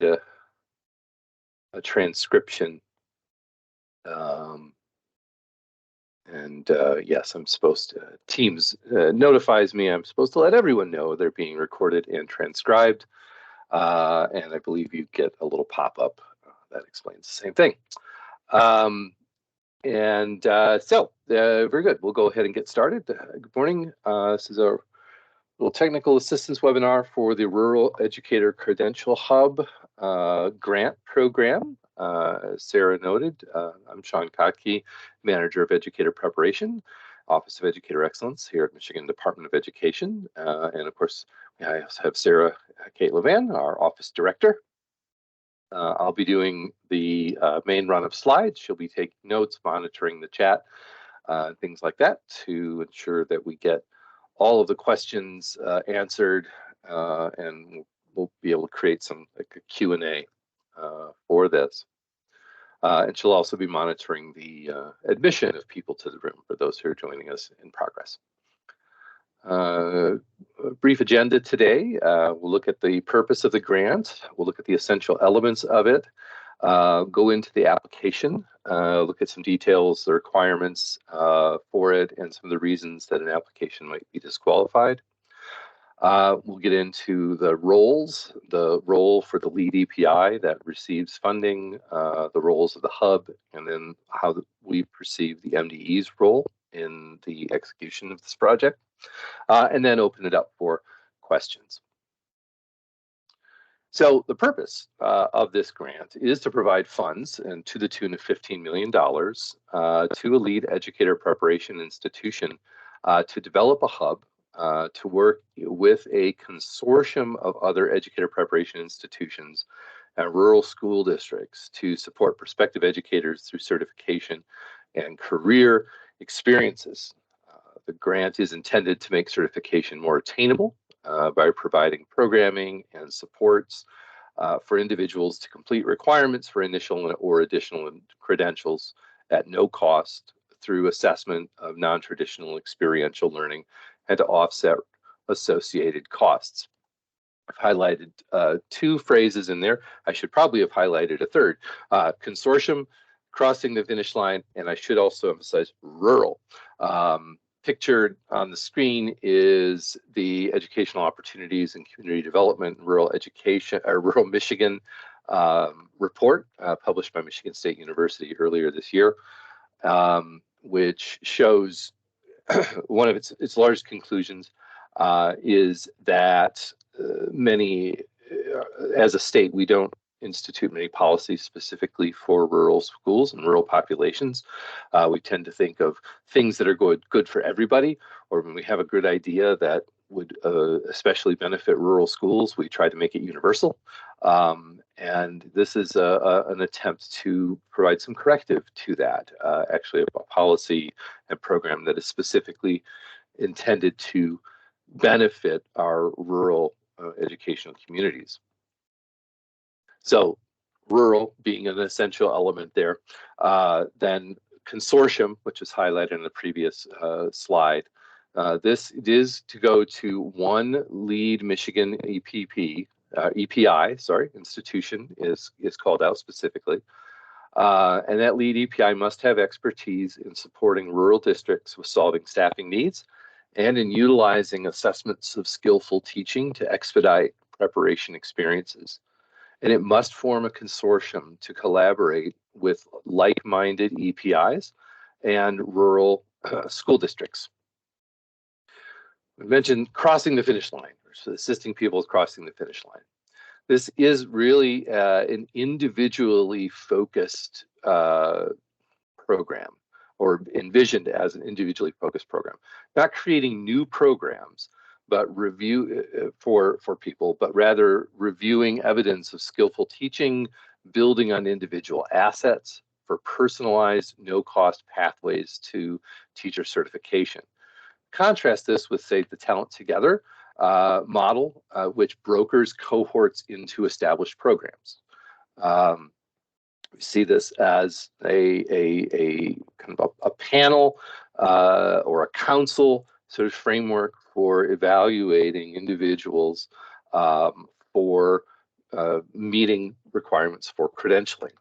a transcription. Yes, I'm supposed to, Teams notifies me I'm supposed to let everyone know they're being recorded and transcribed. And I believe you get a little pop-up that explains the same thing. Very good. We'll go ahead and get started. Good morning. This is our little technical assistance webinar for the Rural Educator Credential Hub grant program. As Sarah noted, I'm Sean Kotke, Manager of Educator Preparation, Office of Educator Excellence here at Michigan Department of Education. And of course, I also have Sarah Kate Levan, our Office Director. I'll be doing the main run of slides. She'll be taking notes, monitoring the chat, things like that to ensure that we get all of the questions answered, and we'll be able to create some like a Q&A for this. And she'll also be monitoring the admission of people to the room for those who are joining us in progress. A brief agenda today. We'll look at the purpose of the grant. We'll look at the essential elements of it. Go into the application. Look at some details, the requirements for it, and some of the reasons that an application might be disqualified. We'll get into the roles, the role for the lead EPI that receives funding, the roles of the hub, and then how we perceive the MDE's role in the execution of this project. And then open it up for questions. So the purpose of this grant is to provide funds, and to the tune of $15 million, to a lead educator preparation institution to develop a hub to work with a consortium of other educator preparation institutions and rural school districts to support prospective educators through certification and career experiences. The grant is intended to make certification more attainable by providing programming and supports for individuals to complete requirements for initial or additional credentials at no cost through assessment of non-traditional experiential learning and to offset associated costs. I've highlighted two phrases in there. I should probably have highlighted a third. Consortium, crossing the finish line, and I should also emphasize rural. Pictured on the screen is the Educational Opportunities and Community Development in Rural Education, or Rural Michigan report published by Michigan State University earlier this year, which shows one of its largest conclusions is that as a state, we don't institute many policies specifically for rural schools and rural populations. We tend to think of things that are good for everybody, or when we have a good idea that would especially benefit rural schools, we try to make it universal. And this is an attempt to provide some corrective to that, actually a policy and program that is specifically intended to benefit our rural educational communities. So rural being an essential element there. Then consortium, which is highlighted in the previous slide. This is to go to one lead Michigan EPI, institution is called out specifically. And that lead EPI must have expertise in supporting rural districts with solving staffing needs and in utilizing assessments of skillful teaching to expedite preparation experiences. And it must form a consortium to collaborate with like-minded EPIs and rural school districts. We mentioned crossing the finish line, so assisting people with crossing the finish line. This is really an individually focused program, or envisioned as an individually focused program. Not creating new programs, but for people, but rather reviewing evidence of skillful teaching, building on individual assets for personalized, no-cost pathways to teacher certification. Contrast this with, say, the Talent Together model, which brokers cohorts into established programs. We see this as a kind of a panel or a council sort of framework for evaluating individuals for meeting requirements for credentialing.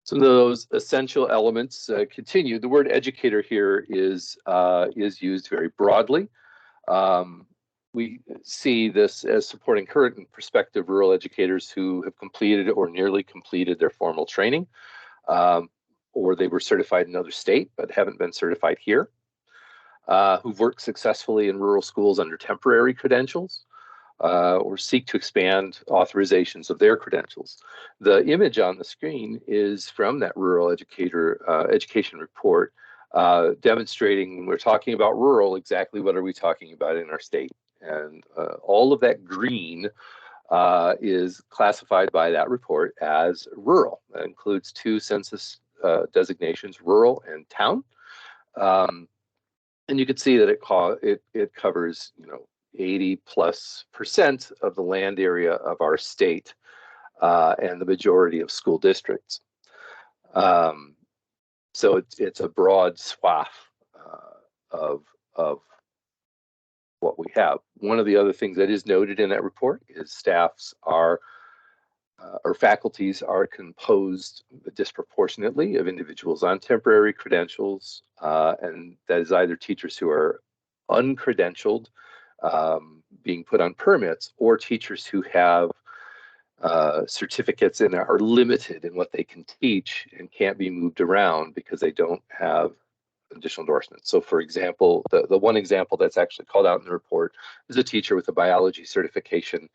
Some of those essential elements continue. The word educator here is used very broadly. We see this as supporting current and prospective rural educators who have completed or nearly completed their formal training, or they were certified in another state but haven't been certified here, who've worked successfully in rural schools under temporary credentials, or seek to expand authorizations of their credentials. The image on the screen is from that rural education report, demonstrating when we're talking about rural, exactly what are we talking about in our state. And all of that green is classified by that report as rural. That includes 2 census designations, rural and town. And you can see that it covers, 80+% of the land area of our state, and the majority of school districts. So it's a broad swath of what we have. One of the other things that is noted in that report is staffs or faculties are composed disproportionately of individuals on temporary credentials, and that is either teachers who are uncredentialed, being put on permits, or teachers who have certificates and are limited in what they can teach and can't be moved around because they don't have additional endorsements. So for example, the one example that's actually called out in the report is a teacher with a biology certification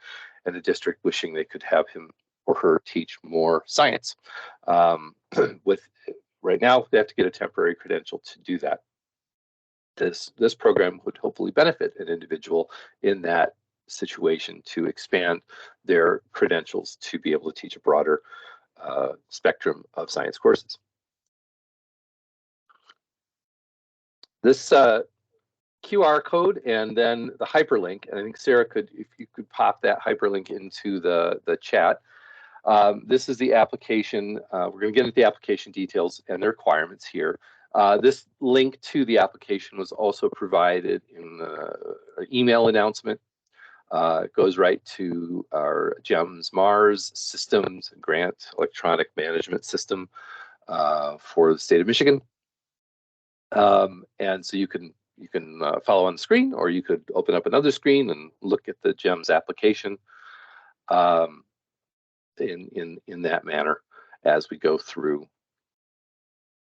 and a district wishing they could have him or her teach more science. Right now, they have to get a temporary credential to do that. This program would hopefully benefit an individual in that situation to expand their credentials to be able to teach a broader spectrum of science courses. This QR code and then the hyperlink, and I think Sarah could, if you could pop that hyperlink into the chat. This is the application. We're going to get into the application details and the requirements here. This link to the application was also provided in an email announcement. It goes right to our GEMS Mars systems grant electronic management system for the state of Michigan. And so you can follow on the screen, or you could open up another screen and look at the GEMS application in that manner as we go through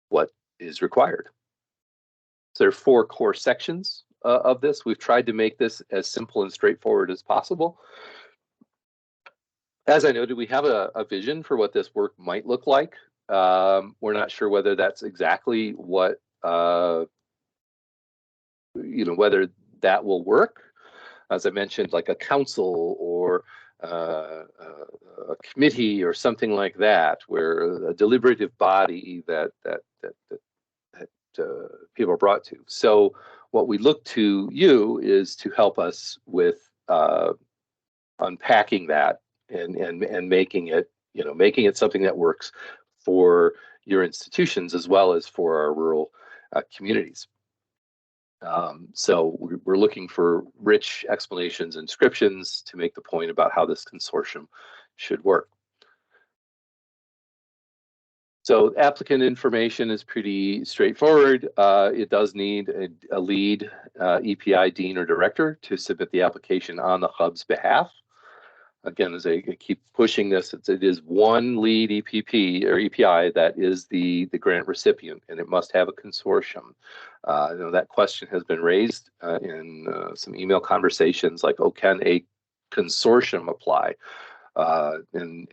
what is required. So there are 4 core sections of this. We've tried to make this as simple and straightforward as possible. As I noted, we have a vision for what this work might look like. We're not sure whether that's exactly what, whether that will work. As I mentioned, like a council or a committee or something like that, where a deliberative body that people are brought to. So what we look to you is to help us with unpacking that and making it something that works for your institutions as well as for our rural communities. So we're looking for rich explanations and descriptions to make the point about how this consortium should work. So applicant information is pretty straightforward. It does need a lead EPI dean or director to submit the application on the hub's behalf. Again, as I keep pushing this, it is one lead EPP or EPI that is the grant recipient, and it must have a consortium. That question has been raised in some email conversations, like, oh, can a consortium apply? And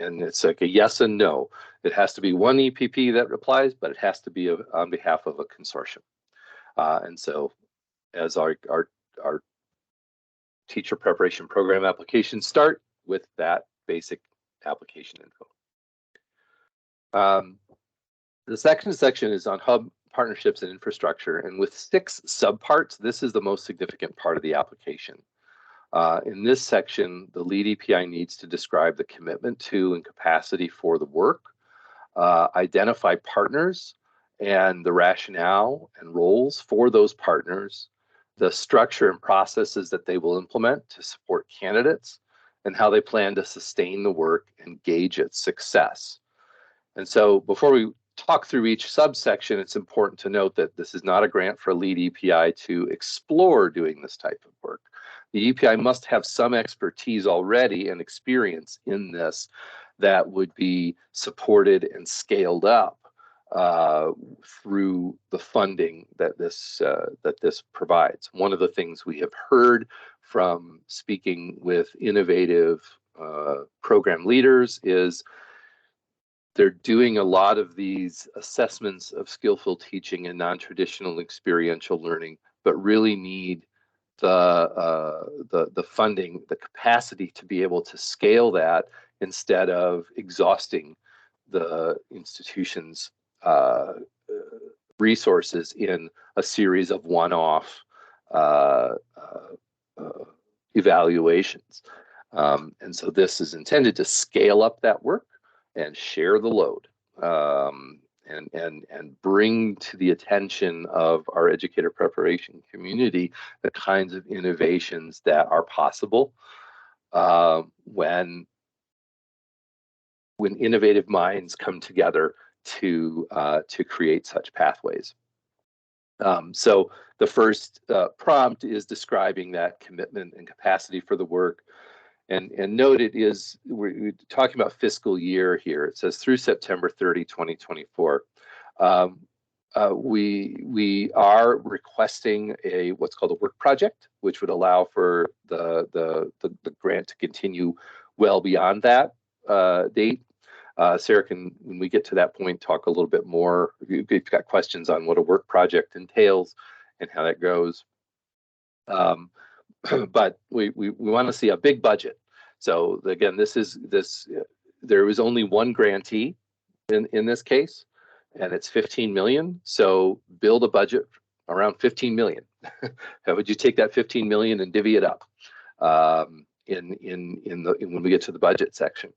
it's like a yes and no. It has to be one EPP that applies, but it has to be on behalf of a consortium. And so as our teacher preparation program applications start with that basic application info. The second section is on hub partnerships and infrastructure, and with 6 subparts, this is the most significant part of the application. In this section, the lead EPI needs to describe the commitment to and capacity for the work, identify partners and the rationale and roles for those partners, the structure and processes that they will implement to support candidates, and how they plan to sustain the work and gauge its success. And so before we talk through each subsection, it's important to note that this is not a grant for a lead EPI to explore doing this type of work. The EPI must have some expertise already and experience in this that would be supported and scaled up through the funding that this provides. One of the things we have heard from speaking with innovative program leaders is they're doing a lot of these assessments of skillful teaching and non-traditional experiential learning, but really need the funding, the capacity to be able to scale that instead of exhausting the institution's resources in a series of one-off evaluations. And so this is intended to scale up that work and share the load, and bring to the attention of our educator preparation community the kinds of innovations that are possible when innovative minds come together to create such pathways. So the first prompt is describing that commitment and capacity for the work. And note it is, we're talking about fiscal year here. It says through September 30, 2024. We are requesting what's called a work project, which would allow for the grant to continue well beyond that date. Sarah can, when we get to that point, talk a little bit more. If you've got questions on what a work project entails and how that goes. But we want to see a big budget. So again, there was only one grantee in this case, and it's 15 million. So build a budget around 15 million. How would you take that 15 million and divvy it up when we get to the budget section?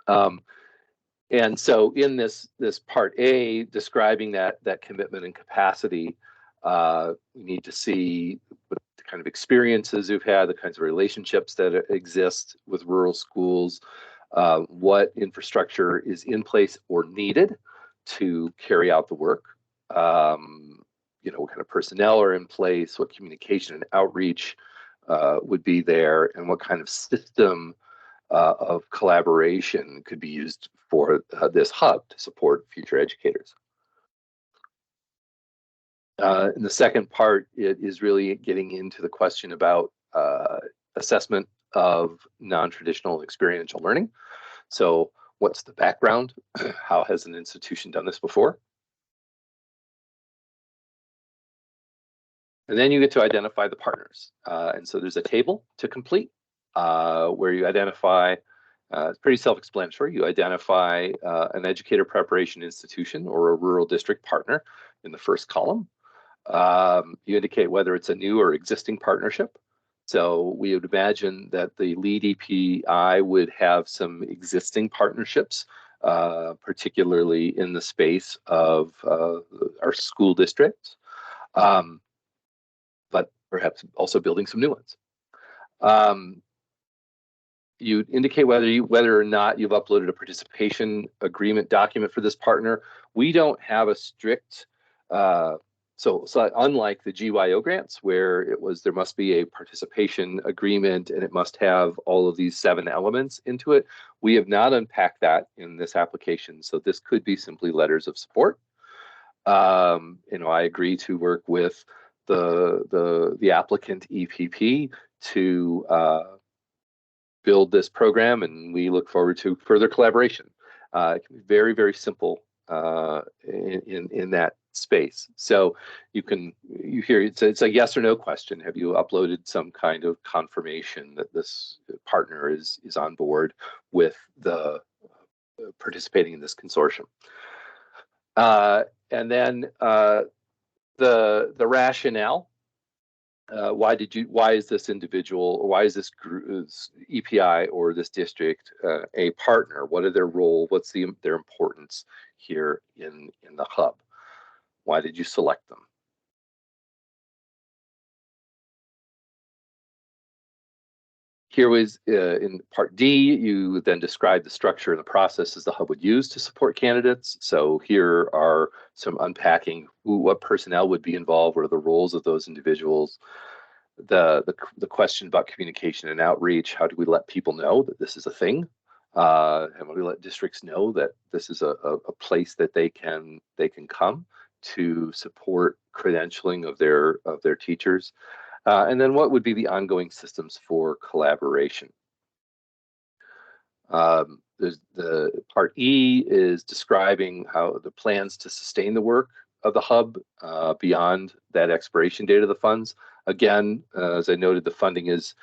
And so in this part A, describing that commitment and capacity, we need to see what kind of experiences you've had, the kinds of relationships that exist with rural schools, what infrastructure is in place or needed to carry out the work, what kind of personnel are in place, what communication and outreach would be there, and what kind of system of collaboration could be used for this hub to support future educators. And the second part is really getting into the question about assessment of non-traditional experiential learning. So what's the background? How has an institution done this before? And then you get to identify the partners. And so there's a table to complete where you identify, it's pretty self-explanatory. You identify an educator preparation institution or a rural district partner in the first column. You indicate whether it's a new or existing partnership. So we would imagine that the lead EPI would have some existing partnerships, particularly in the space of our school districts, but perhaps also building some new ones. You indicate whether or not you've uploaded a participation agreement document for this partner. We don't have a strict so unlike the GYO grants, where there must be a participation agreement and it must have all of these 7 elements into it, we have not unpacked that in this application. So this could be simply letters of support. I agree to work with the applicant EPP to build this program, and we look forward to further collaboration. It can be very, very simple in that space. So you hear it's a yes or no question. Have you uploaded some kind of confirmation that this partner is on board with the participating in this consortium? And then the rationale. Why is this individual, or why is this EPI or this district a partner? What are their role? What's their importance here in the hub? Why did you select them? Here was in part D, you then describe the structure and the processes the hub would use to support candidates. So here are some unpacking what personnel would be involved, what are the roles of those individuals, the question about communication and outreach. How do we let people know that this is a thing? And how do we let districts know that this is a place that they can come to support credentialing of their teachers? And then what would be the ongoing systems for collaboration? The part E is describing how the plans to sustain the work of the hub beyond that expiration date of the funds. Again, as I noted, the funding is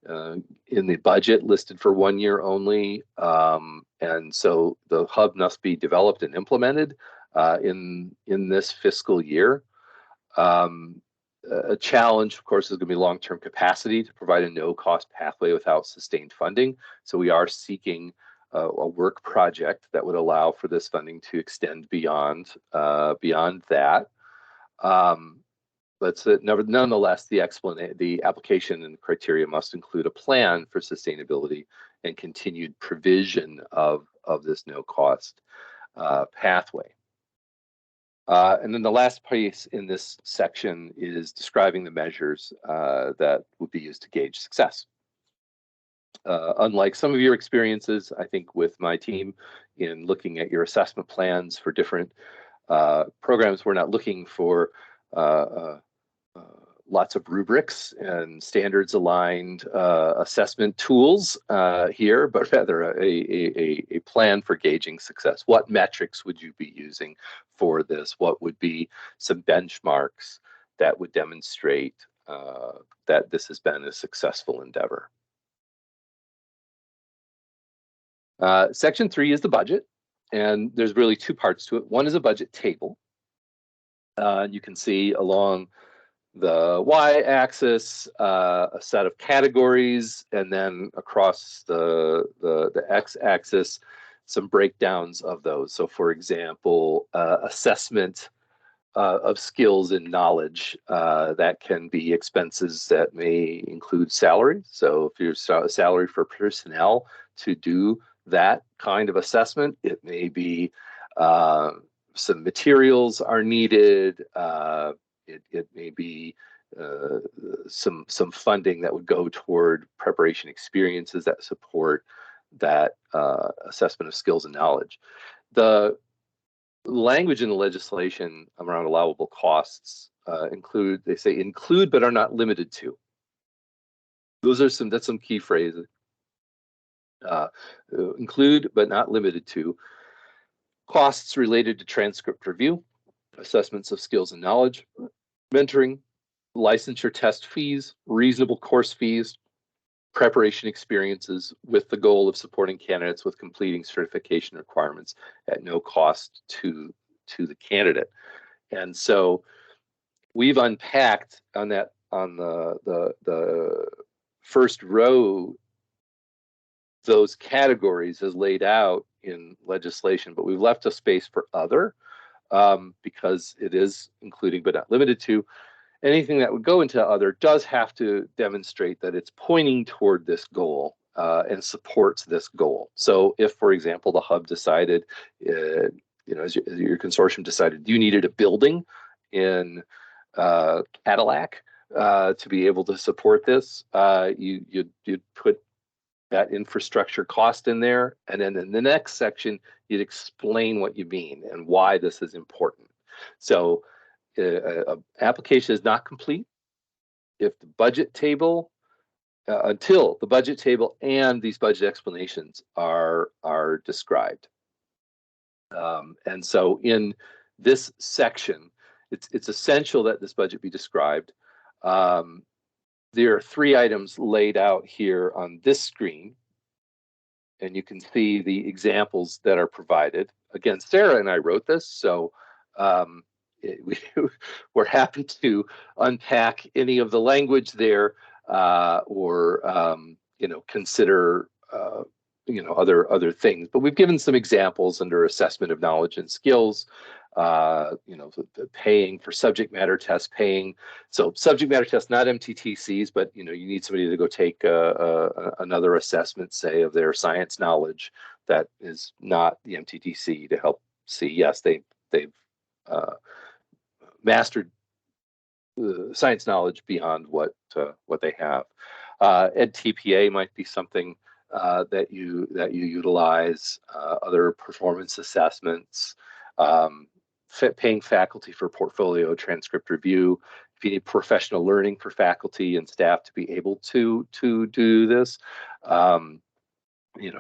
in the budget listed for 1 year only. And so the hub must be developed and implemented in this fiscal year. A challenge, of course, is going to be long-term capacity to provide a no-cost pathway without sustained funding. So we are seeking a work project that would allow for this funding to extend beyond that. But nonetheless, the application and criteria must include a plan for sustainability and continued provision of this no-cost pathway. And then the last piece in this section is describing the measures that would be used to gauge success. Unlike some of your experiences, I think with my team in looking at your assessment plans for different programs, we're not looking for lots of rubrics and standards aligned assessment tools here, but rather a plan for gauging success. What metrics would you be using for this? What would be some benchmarks that would demonstrate that this has been a successful endeavor? Section 3 is the budget, and there's really two parts to it. One is a budget table. You can see along the y-axis, a set of categories, and then across the x-axis, some breakdowns of those. So for example, assessment of skills and knowledge, that can be expenses that may include salary. So if you're salary for personnel to do that kind of assessment, it may be some materials are needed. It may be some funding that would go toward preparation experiences that support that assessment of skills and knowledge. The language in the legislation around allowable costs they say include but are not limited to. That's some key phrases. Include but not limited to costs related to transcript review, assessments of skills and knowledge, mentoring, licensure test fees, reasonable course fees, preparation experiences, with the goal of supporting candidates with completing certification requirements at no cost to the candidate. And so we've unpacked on the first row those categories as laid out in legislation, but we've left a space for other because it is including but not limited to. Anything that would go into other does have to demonstrate that it's pointing toward this goal and supports this goal. So if, for example, the hub decided, as your consortium decided you needed a building in Cadillac to be able to support this, you'd put that infrastructure cost in there, and then in the next section you'd explain what you mean and why this is important. So application is not complete if the budget table until the budget table and these budget explanations are described. And so in this section, it's essential that this budget be described. There are 3 items laid out here on this screen, and you can see the examples that are provided. Again, Sarah and I wrote this, so we're happy to unpack any of the language there or consider other things. But we've given some examples under assessment of knowledge and skills. Paying for subject matter tests, so subject matter tests, not MTTCs, but you need somebody to go take another assessment, say, of their science knowledge that is not the MTTC, to help see, yes, they've mastered science knowledge beyond what they have. EdTPA might be something that you utilize. Other performance assessments, paying faculty for portfolio transcript review. If you need professional learning for faculty and staff to be able to do this,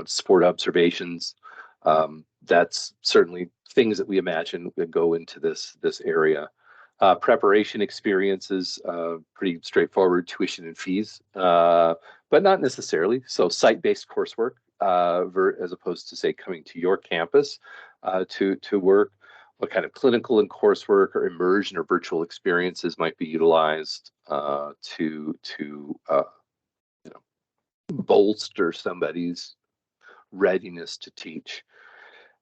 support observations. That's certainly things that we imagine would go into this area. Preparation experiences, pretty straightforward, tuition and fees, but not necessarily. So site-based coursework, as opposed to, say, coming to your campus to work. What kind of clinical and coursework or immersion or virtual experiences might be utilized to bolster somebody's readiness to teach.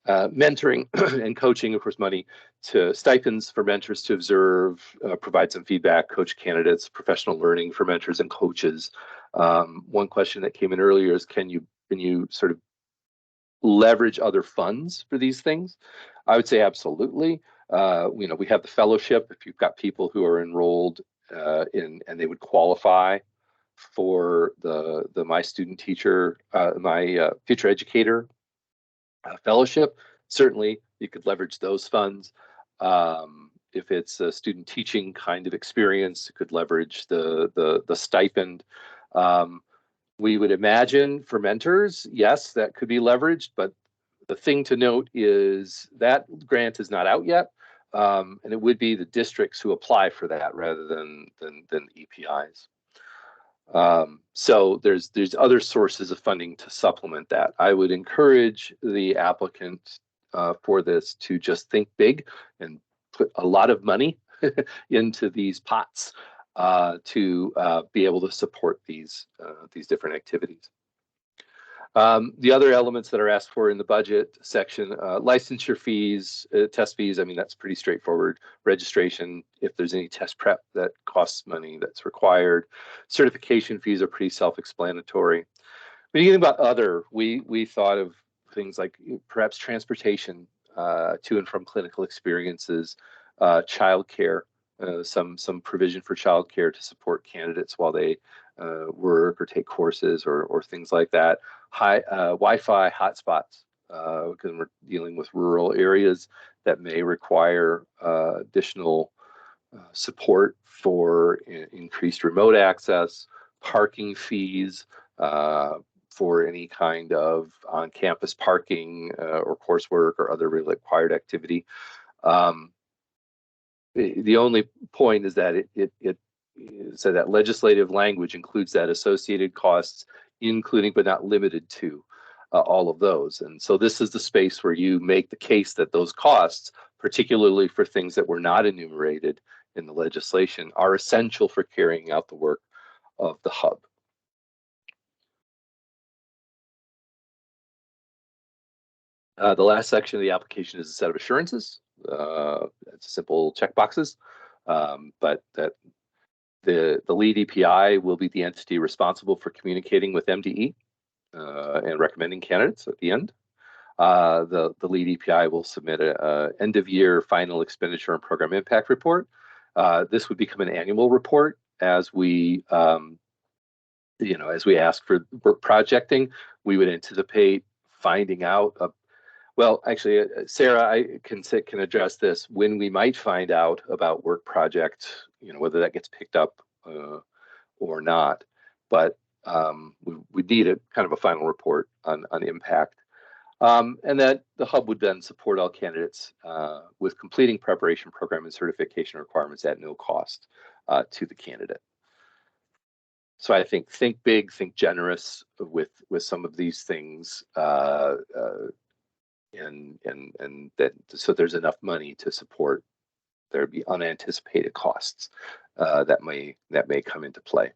Mentoring and coaching, of course, money to stipends for mentors to observe, provide some feedback, coach candidates, professional learning for mentors and coaches. One question that came in earlier is, can you sort of leverage other funds for these things? I would say absolutely. We have the fellowship. If you've got people who are enrolled and they would qualify for the My Student Teacher, my Future Educator fellowship, certainly you could leverage those funds. If it's a student teaching kind of experience, you could leverage the stipend. We would imagine for mentors, yes, that could be leveraged, but the thing to note is that grant is not out yet, and it would be the districts who apply for that rather than EPIs. So there's other sources of funding to supplement that. I would encourage the applicant for this to just think big and put a lot of money into these pots to be able to support these different activities. The other elements that are asked for in the budget section, licensure fees, test fees, I mean, that's pretty straightforward. Registration, if there's any test prep that costs money, that's required. Certification fees are pretty self-explanatory. When you think about other, we thought of things like perhaps transportation to and from clinical experiences, childcare, some provision for childcare to support candidates while they work or take courses or things like that. Wi-Fi hotspots, because we're dealing with rural areas that may require additional support for increased remote access, parking fees for any kind of on-campus parking or coursework or other required activity. The only point is that it so that legislative language includes that associated costs, including but not limited to all of those. And so this is the space where you make the case that those costs, particularly for things that were not enumerated in the legislation, are essential for carrying out the work of the hub. The last section of the application is a set of assurances. It's simple checkboxes, but that the lead EPI will be the entity responsible for communicating with MDE and recommending candidates at the end. The lead EPI will submit a end of year final expenditure and program impact report. This would become an annual report as we as we ask for work projecting. We would anticipate finding out well, actually, Sarah, I can address this, when we might find out about work project, whether that gets picked up or not. But we need a kind of a final report on impact. And that the hub would then support all candidates with completing preparation program and certification requirements at no cost to the candidate. So I think big, think generous with some of these things. And that so there's enough money to support there'd be unanticipated costs that may come into play.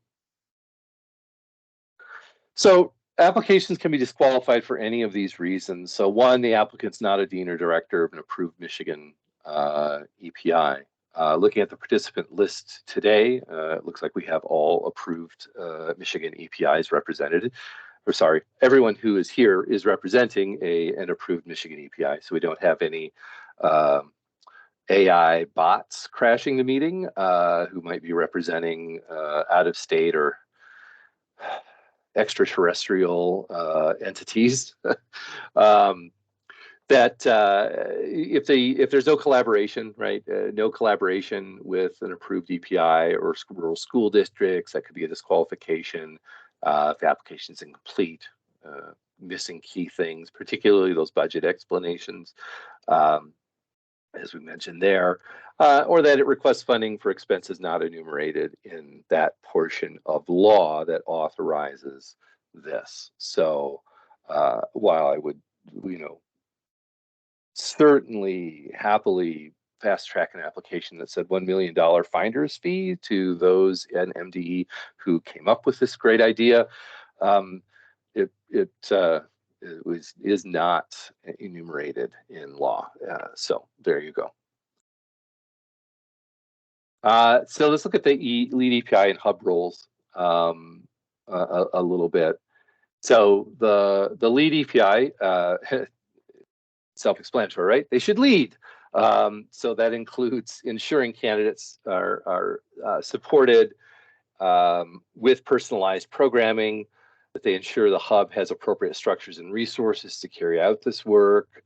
So Applications can be disqualified for any of these reasons. So one, the applicant's not a dean or director of an approved Michigan EPI. Looking at the participant list today, it looks like we have all approved Michigan EPIs represented. Or sorry, everyone who is here is representing an approved Michigan EPI. So we don't have any AI bots crashing the meeting who might be representing out of state or extraterrestrial entities. That if there's no collaboration, right, no collaboration with an approved EPI or rural school districts, that could be a disqualification. If the application is incomplete, missing key things, particularly those budget explanations, as we mentioned there, or that it requests funding for expenses not enumerated in that portion of law that authorizes this. So while I would, certainly happily fast track an application that said $1 million finder's fee to those in MDE who came up with this great idea, is not enumerated in law. So there you go. So let's look at the lead API and hub roles a little bit. So the lead API, self-explanatory, right? They should lead. So that includes ensuring candidates are supported with personalized programming, that they ensure the hub has appropriate structures and resources to carry out this work,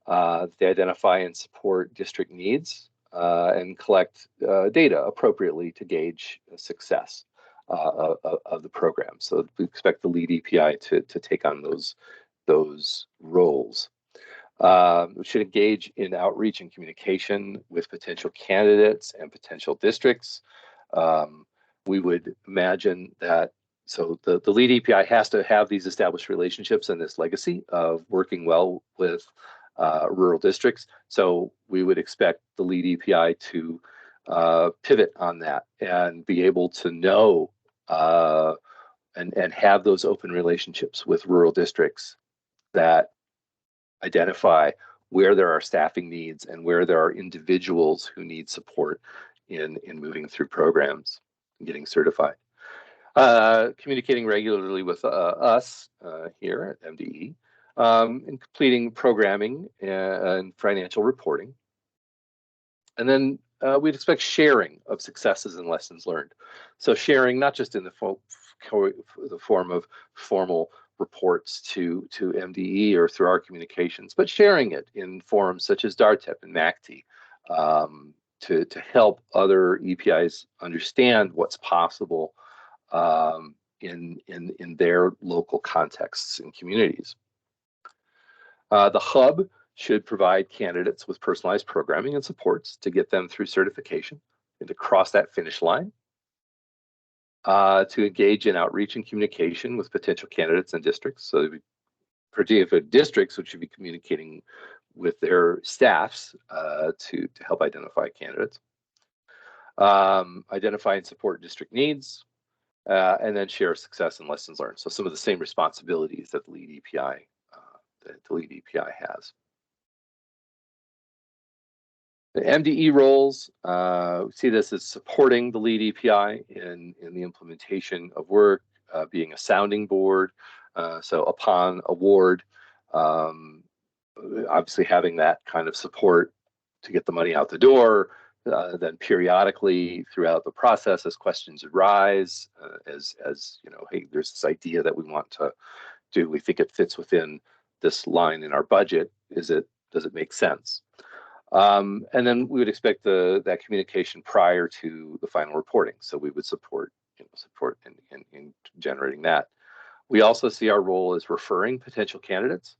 they identify and support district needs, and collect data appropriately to gauge success of the program. So we expect the lead API to take on those roles. We should engage in outreach and communication with potential candidates and potential districts. We would imagine that, so the lead API has to have these established relationships and this legacy of working well with rural districts. So we would expect the lead API to pivot on that and be able to know and have those open relationships with rural districts that identify where there are staffing needs and where there are individuals who need support in moving through programs and getting certified. Communicating regularly with us here at MDE, and completing programming and financial reporting. And then we'd expect sharing of successes and lessons learned. So sharing not just in the form of formal reports to MDE or through our communications, but sharing it in forums such as DARTEP and MACT to help other EPIs understand what's possible in their local contexts and communities. The hub should provide candidates with personalized programming and supports to get them through certification and to cross that finish line. To engage in outreach and communication with potential candidates and districts. So for districts, which should be communicating with their staffs to help identify candidates. Identify and support district needs, and then share success and lessons learned. So some of the same responsibilities that the lead API has. The MDE roles, we see this as supporting the lead API in the implementation of work, being a sounding board. So upon award, obviously having that kind of support to get the money out the door, then periodically throughout the process as questions arise, as hey, there's this idea that we want to do, we think it fits within this line in our budget, does it make sense? And then we would expect that communication prior to the final reporting. So we would support in generating that. We also see our role as referring potential candidates.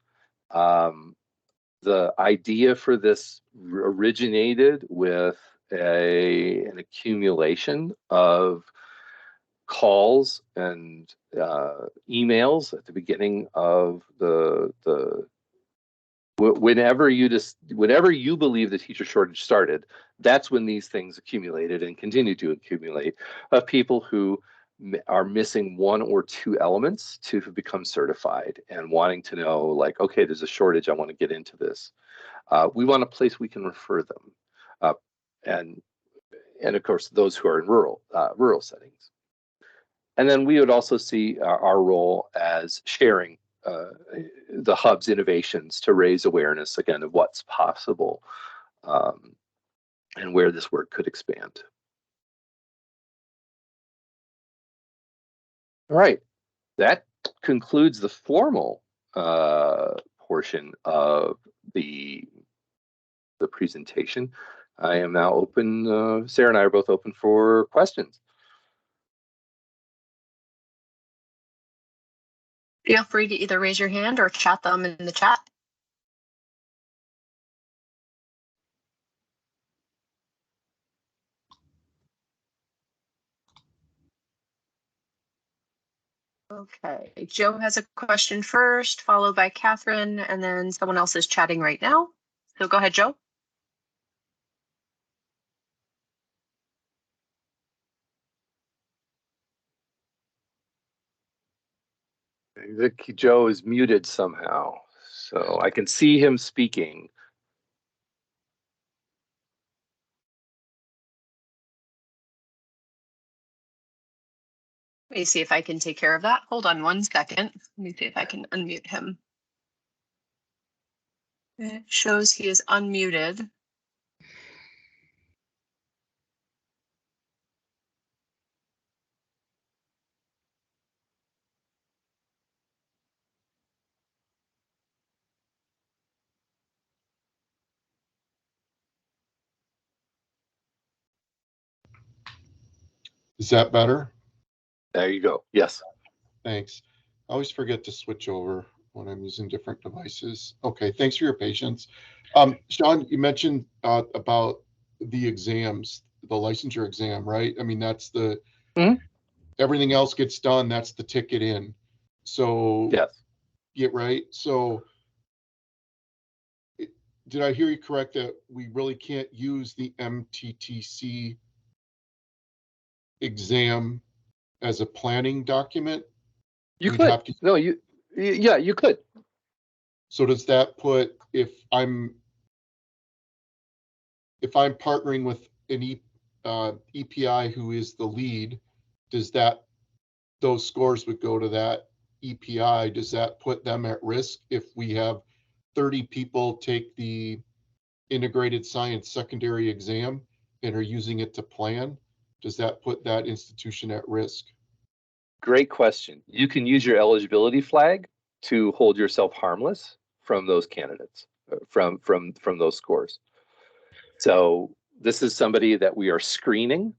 The idea for this originated with an accumulation of calls and emails at the beginning of whenever you believe the teacher shortage started, that's when these things accumulated and continue to accumulate, of people who are missing one or two elements to become certified and wanting to know, like, okay, there's a shortage, I want to get into this. We want a place we can refer them, and of course those who are in rural settings. And then we would also see our role as sharing the hub's innovations to raise awareness again of what's possible, and where this work could expand. All right, that concludes the formal portion of the presentation. I am now open, Sarah and I are both open for questions. Feel free to either raise your hand or chat them in the chat. Okay, Joe has a question first, followed by Catherine, and then someone else is chatting right now. So go ahead, Joe. I think Joe is muted somehow, so I can see him speaking. Let me see if I can take care of that. Hold on 1 second. Let me see if I can unmute him. It shows he is unmuted. Is that better? There you go. Yes. Thanks. I always forget to switch over when I'm using different devices. Okay, thanks for your patience. Sean, you mentioned about the exams, the licensure exam, right? I mean, that's the, everything else gets done, that's the ticket in. So, yes. Yeah, right. So, did I hear you correct that we really can't use the MTTC exam as a planning document? You We'd could. have to. No, yeah, you could. So does that put, if I'm partnering with an EPI who is the lead, does that, those scores would go to that EPI? Does that put them at risk if we have 30 people take the integrated science secondary exam and are using it to plan? Does that put that institution at risk? Great question. You can use your eligibility flag to hold yourself harmless from those candidates, from those scores. So this is somebody that we are screening.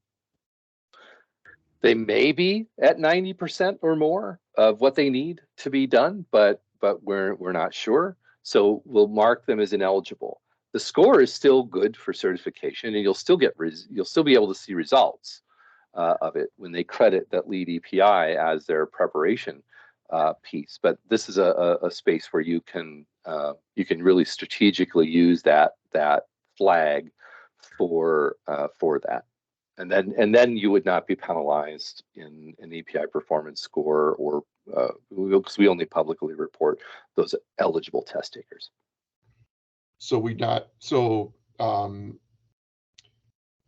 They may be at 90% or more of what they need to be done, but we're not sure. So we'll mark them as ineligible. The score is still good for certification, and you'll still be able to see results of it when they credit that lead EPI as their preparation piece. But this is a space where you can really strategically use that flag for that. And then you would not be penalized in an EPI performance score, or because we only publicly report those eligible test takers. So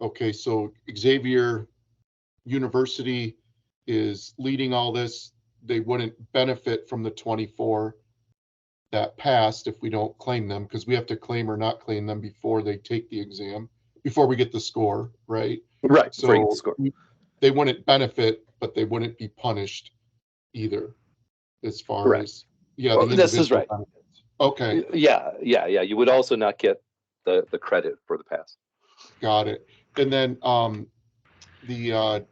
okay, so Xavier University is leading all this. They wouldn't benefit from the 24 that passed if we don't claim them, because we have to claim or not claim them before they take the exam, before we get the score, right? Right. So they wouldn't benefit, but they wouldn't be punished either, as far Correct. as, yeah, well, the this is right. benefits. Okay. Yeah. You would also not get the credit for the pass. Got it. And then the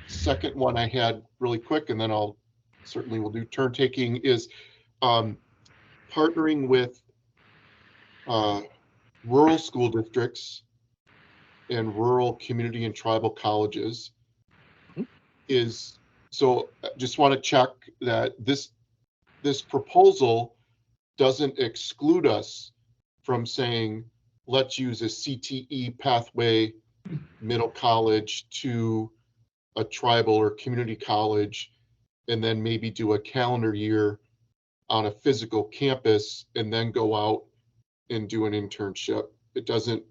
second one I had really quick, and then we'll do turn taking, is partnering with rural school districts and rural community and tribal colleges. Is, so just want to check that this proposal doesn't exclude us from saying, let's use a CTE pathway, middle college to a tribal or community college and then maybe do a calendar year on a physical campus and then go out and do an internship. It doesn't,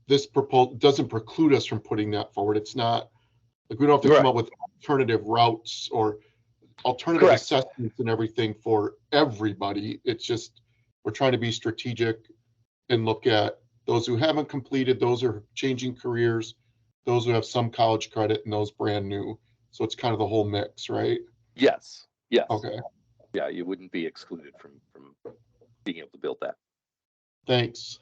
this proposal doesn't preclude us from putting that forward. It's not like we don't have to come up with alternative routes or alternative assessments and everything for everybody. It's just, we're trying to be strategic and look at those who haven't completed, those who are changing careers, those who have some college credit, and those brand new. So it's kind of the whole mix, right? Yes. Yes. Okay. Yeah, you wouldn't be excluded from being able to build that. Thanks.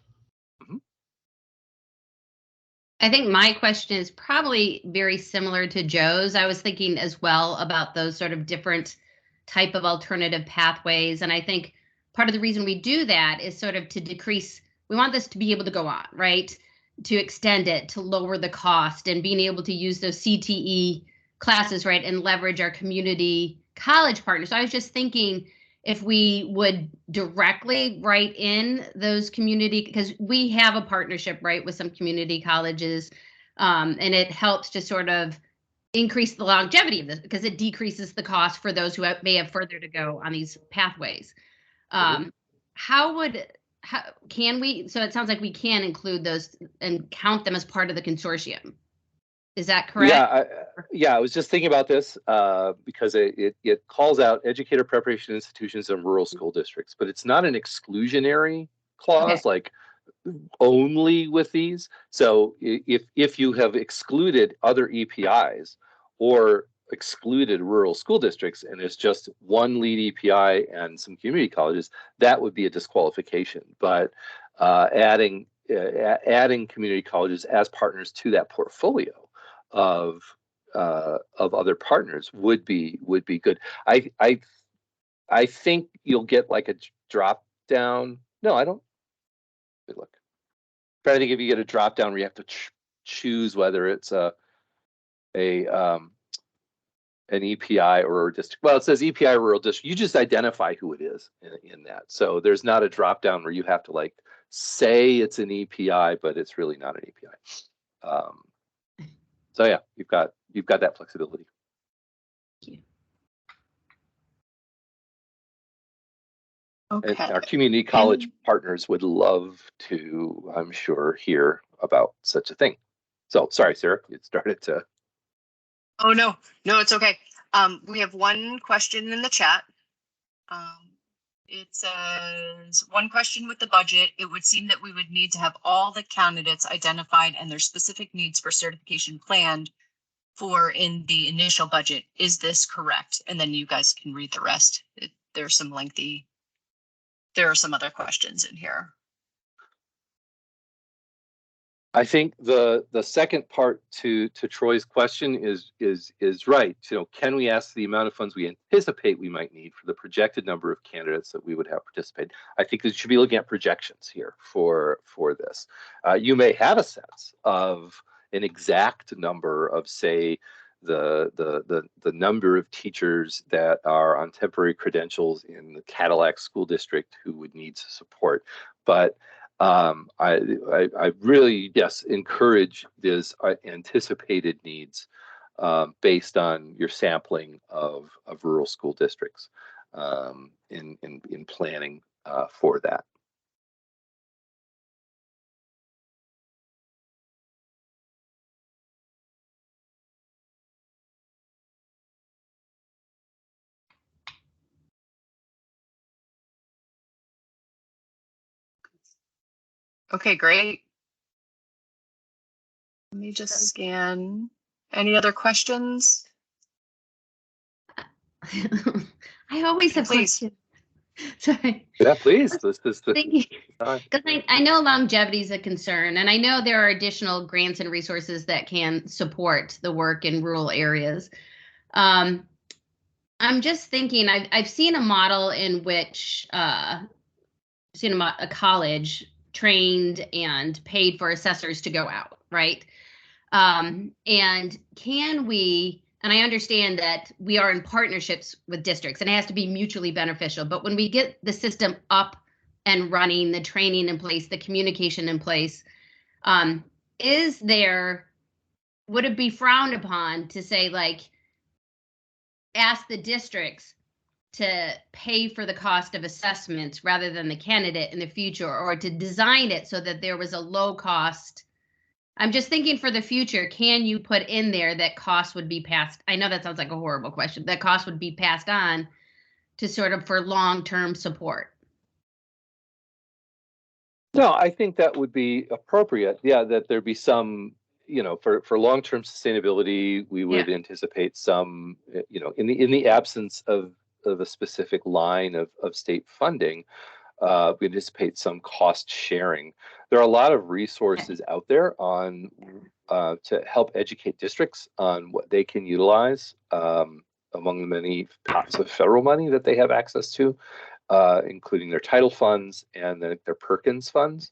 I think my question is probably very similar to Joe's. I was thinking as well about those sort of different type of alternative pathways. And I think part of the reason we do that is sort of to decrease, we want this to be able to go on, right? To extend it, to lower the cost, and being able to use those CTE classes, right? And leverage our community college partners. So I was just thinking if we would directly write in those community, because we have a partnership, right, with some community colleges, and it helps to sort of increase the longevity of this because it decreases the cost for those who may have further to go on these pathways. Can we, so it sounds like we can include those and count them as part of the consortium. Is that correct? Yeah, I was just thinking about this because it calls out educator preparation institutions and rural school districts, but it's not an exclusionary clause like only with these. So if you have excluded other EPIs or excluded rural school districts and it's just one lead EPI and some community colleges, that would be a disqualification. But adding community colleges as partners to that portfolio of other partners would be good. I think you'll get like a drop down. No, I don't. Look, I'm trying to think if you get a drop down where you have to choose whether it's an EPI or a district. Well, it says EPI or rural district. You just identify who it is in that. So there's not a drop down where you have to like say it's an EPI, but it's really not an EPI. So yeah, you've got that flexibility. Thank you. Okay. And our community college partners would love to, I'm sure, hear about such a thing. So sorry, Sarah, you started to. Oh, no, it's okay. We have one question in the chat. It says, one question with the budget. It would seem that we would need to have all the candidates identified and their specific needs for certification planned for in the initial budget. Is this correct? And then you guys can read the rest. There are some other questions in here. I think the second part to Troy's question is right. You know, can we ask the amount of funds we anticipate we might need for the projected number of candidates that we would have participate? I think that you should be looking at projections here for this. You may have a sense of an exact number of, say, the number of teachers that are on temporary credentials in the Cadillac School District who would need support, but I really, yes, encourage this anticipated needs based on your sampling of rural school districts in planning for that. Okay, great. Let me just scan. Any other questions? I always have questions. Sorry. Yeah, please. This is the because I know longevity is a concern, and I know there are additional grants and resources that can support the work in rural areas. I'm just thinking, I've seen a model in which a college trained and paid for assessors to go out, right? And can we, and I understand that we are in partnerships with districts and it has to be mutually beneficial, but when we get the system up and running, the training in place, the communication in place, is there would it be frowned upon to say, like, ask the districts to pay for the cost of assessments rather than the candidate in the future, or to design it so that there was a low cost? I'm just thinking for the future, can you put in there that cost would be passed? I know that sounds like a horrible question. That cost would be passed on to sort of for long-term support. No, I think that would be appropriate. Yeah, that there be some, for long-term sustainability, we would anticipate some, in the absence of a specific line of state funding, we anticipate some cost sharing. There are a lot of resources out there on to help educate districts on what they can utilize among the many pots of federal money that they have access to, including their title funds and their Perkins funds.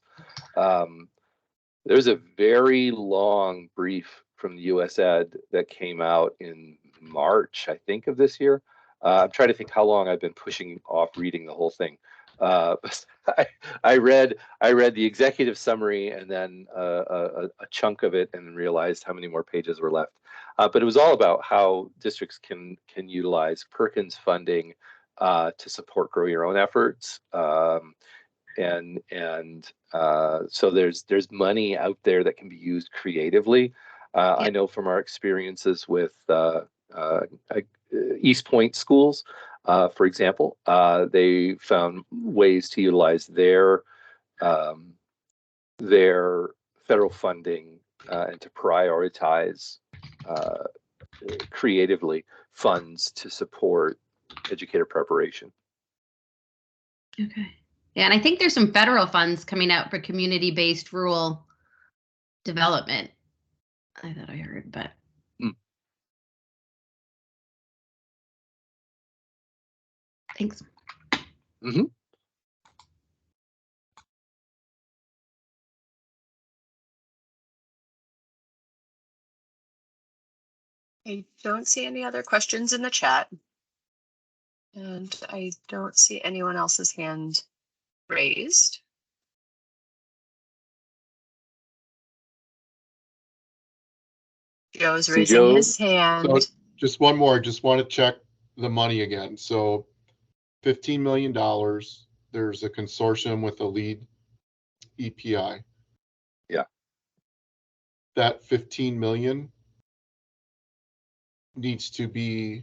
There's a very long brief from the US Ed that came out in March, I think, of this year. I'm trying to think how long I've been pushing off reading the whole thing. I read the executive summary and then a chunk of it, and realized how many more pages were left. But it was all about how districts can utilize Perkins funding to support grow your own efforts. So there's money out there that can be used creatively. I know from our experiences with East Point schools, for example, they found ways to utilize their federal funding and to prioritize creatively funds to support educator preparation. Okay. Yeah, and I think there's some federal funds coming out for community-based rural development. I thought I heard, but. Thanks. Mm-hmm. I don't see any other questions in the chat. And I don't see anyone else's hand raised. Joe's raising his hand. So just one more, just want to check the money again. So $15 million, there's a consortium with a lead EPI. Yeah. That 15 million needs to be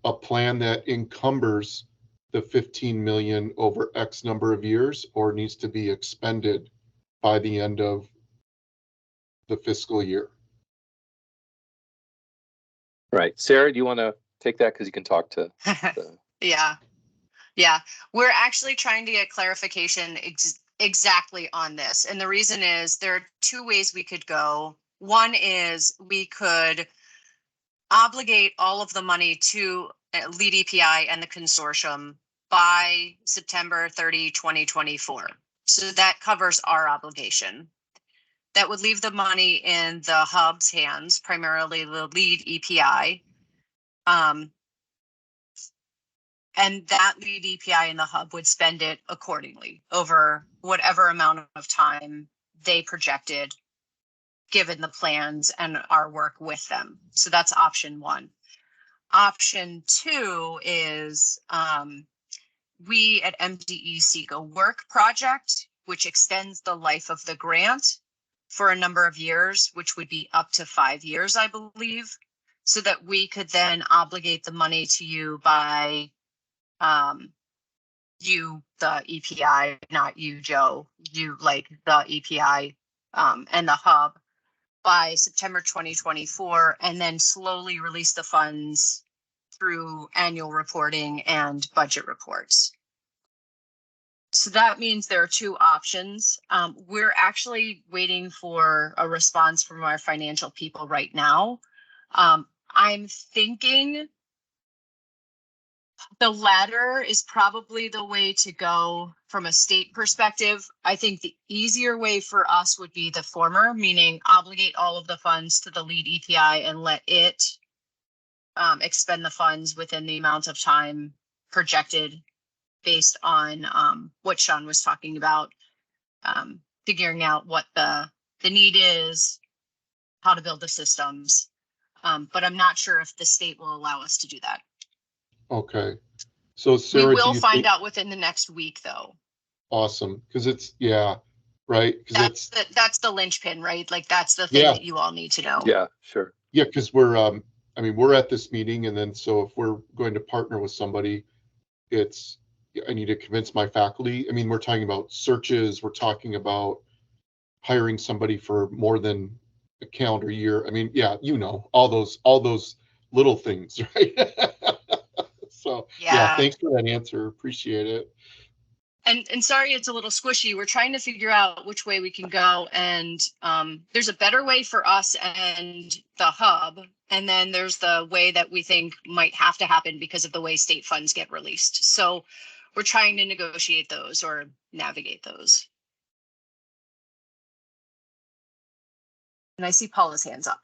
a plan that encumbers the 15 million over X number of years, or needs to be expended by the end of the fiscal year. Right. Sarah, do you want to take that? Because you can talk to the... Yeah. We're actually trying to get clarification exactly on this. And the reason is there are two ways we could go. One is we could obligate all of the money to lead EPI and the consortium by September 30, 2024. So that covers our obligation. That would leave the money in the hub's hands, primarily the lead EPI. And that lead EPI in the hub would spend it accordingly over whatever amount of time they projected, given the plans and our work with them. So that's option one. Option two is we at MDE seek a work project, which extends the life of the grant for a number of years, which would be up to 5 years, I believe, so that we could then obligate the money to you by you, the EPI, not you, Joe, you like the EPI and the hub by September 2024, and then slowly release the funds through annual reporting and budget reports. So that means there are two options. We're actually waiting for a response from our financial people right now. I'm thinking the latter is probably the way to go from a state perspective. I think the easier way for us would be the former, meaning obligate all of the funds to the lead EPI and let it expend the funds within the amount of time projected based on what Sean was talking about, figuring out what the need is, how to build the systems. But I'm not sure if the state will allow us to do that. Okay. So Sarah, We do will you find think, out within the next week, though. awesome, because it's, yeah, right, because That's the linchpin, right? Like that's the thing Yeah. that you all need to know. Yeah, sure. yeah, because we're, I mean, we're at this meeting, and then so if we're going to partner with somebody, it's, I need to convince my faculty. I mean, we're talking about searches, we're talking about hiring somebody for more than a calendar year. I mean, yeah, you know, all those little things, right? So yeah, Yeah. thanks for that answer. Appreciate it. And sorry, it's a little squishy. We're trying to figure out which way we can go. And there's a better way for us and the hub. And then there's the way that we think might have to happen because of the way state funds get released. So we're trying to negotiate those or navigate those. And I see Paula's hands up.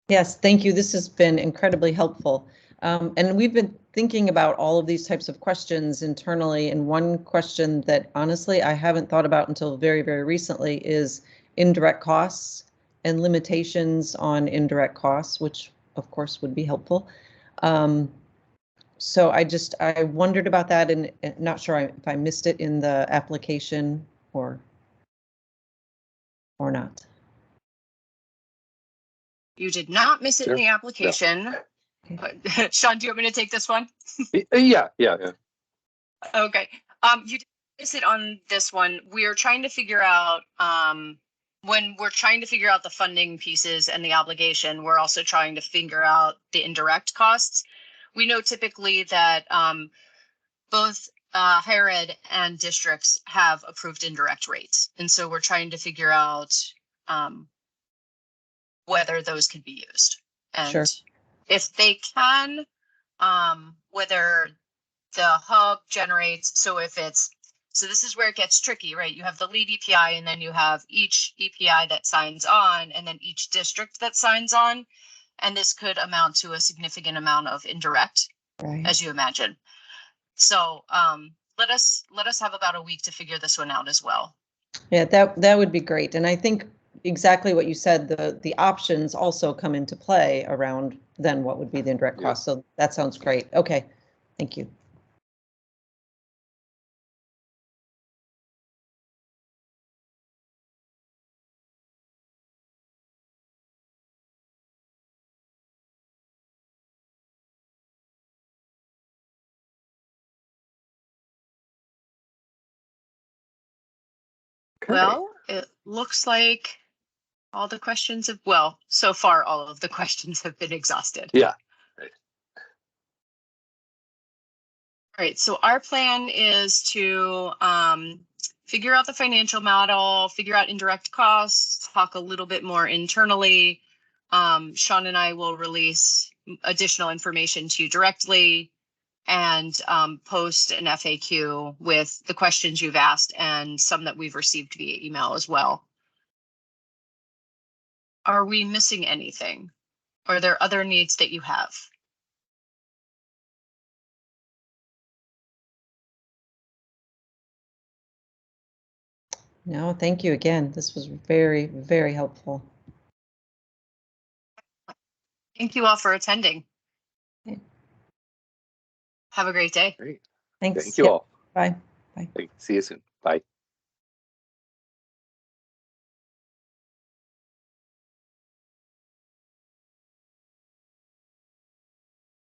Yes, thank you. This has been incredibly helpful. And we've been thinking about all of these types of questions internally. And one question that honestly I haven't thought about until very, very recently is indirect costs and limitations on indirect costs, which of course would be helpful. So I wondered about that, and not sure if I missed it in the application or not. You did not miss it in the application. Okay. Sean, do you want me to take this one? Yeah. Okay. You did miss it on this one. We are trying to figure out when we're trying to figure out the funding pieces and the obligation, we're also trying to figure out the indirect costs. We know typically that both higher ed and districts have approved indirect rates. And so we're trying to figure out whether those can be used. And Sure. if they can, whether the hub generates, so this is where it gets tricky, right? You have the lead EPI, and then you have each EPI that signs on, and then each district that signs on. And this could amount to a significant amount of indirect, Right. as you imagine. So let us have about a week to figure this one out as well. Yeah, that would be great. And I think exactly what you said, the options also come into play around then what would be the indirect cost. So that sounds great. Okay, thank you. Okay. Well, it looks like all the questions have, well, so far all of the questions have been exhausted. Yeah. All right, so our plan is to figure out the financial model, figure out indirect costs, talk a little bit more internally. Sean and I will release additional information to you directly and post an FAQ with the questions you've asked and some that we've received via email as well. Are we missing anything? Are there other needs that you have? No, thank you again. This was very, very helpful. Thank you all for attending. Okay. Have a great day. Great. Thanks. Thank you Yep. all. Bye. Bye. See you soon. Bye.